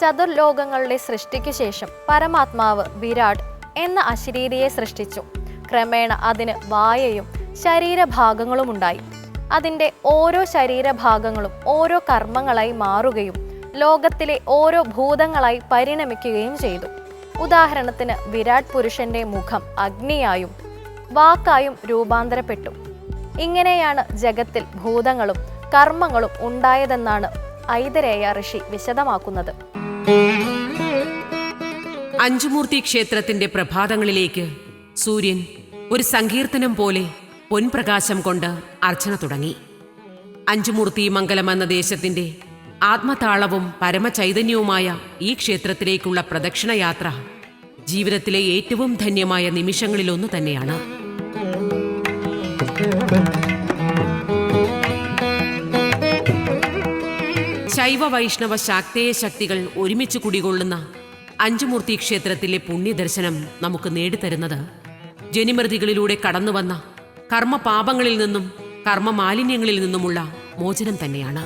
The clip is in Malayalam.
ചതുർലോകങ്ങളുടെ സൃഷ്ടിക്കു ശേഷം പരമാത്മാവ് വിരാട് എന്ന അശരീരിയെ സൃഷ്ടിച്ചു. ക്രമേണ അതിന് വായയും ശരീരഭാഗങ്ങളുമുണ്ടായി. അതിൻ്റെ ഓരോ ശരീരഭാഗങ്ങളും ഓരോ കർമ്മങ്ങളായി മാറുകയും ലോകത്തിലെ ഓരോ ഭൂതങ്ങളായി പരിണമിക്കുകയും ചെയ്തു. ഉദാഹരണത്തിന് വിരാട് പുരുഷന്റെ മുഖം അഗ്നിയായും വാക്കായും രൂപാന്തരപ്പെട്ടു. ഇങ്ങനെയാണ് ജഗത്തിൽ ഭൂതങ്ങളും കർമ്മങ്ങളും ഉണ്ടായതെന്നാണ് ഐതരേയ ഋഷി വിശദമാക്കുന്നത്. അഞ്ചുമൂർത്തി ക്ഷേത്രത്തിന്റെ പ്രഭാതങ്ങളിലേക്ക് സൂര്യൻ ഒരു സങ്കീർത്തനം പോലെ പൊൻപ്രകാശം കൊണ്ട് അർച്ചന തുടങ്ങി. അഞ്ചുമൂർത്തി മംഗലം എന്ന ദേശത്തിന്റെ ആത്മതാളവും പരമചൈതന്യവുമായ ഈ ക്ഷേത്രത്തിലേക്കുള്ള പ്രദക്ഷിണയാത്ര ജീവിതത്തിലെ ഏറ്റവും ധന്യമായ നിമിഷങ്ങളിലൊന്നു തന്നെയാണ്. ശൈവ വൈഷ്ണവ ശാക്തേയ ശക്തികൾ ഒരുമിച്ച് കുടികൊള്ളുന്ന അഞ്ചുമൂർത്തി ക്ഷേത്രത്തിലെ പുണ്യദർശനം നമുക്ക് നേടിത്തരുന്നത് ജനിമൃതികളിലൂടെ കടന്നുവന്ന കർമ്മപാപങ്ങളിൽ നിന്നും കർമ്മമാലിന്യങ്ങളിൽ നിന്നുമുള്ള മോചനം തന്നെയാണ്.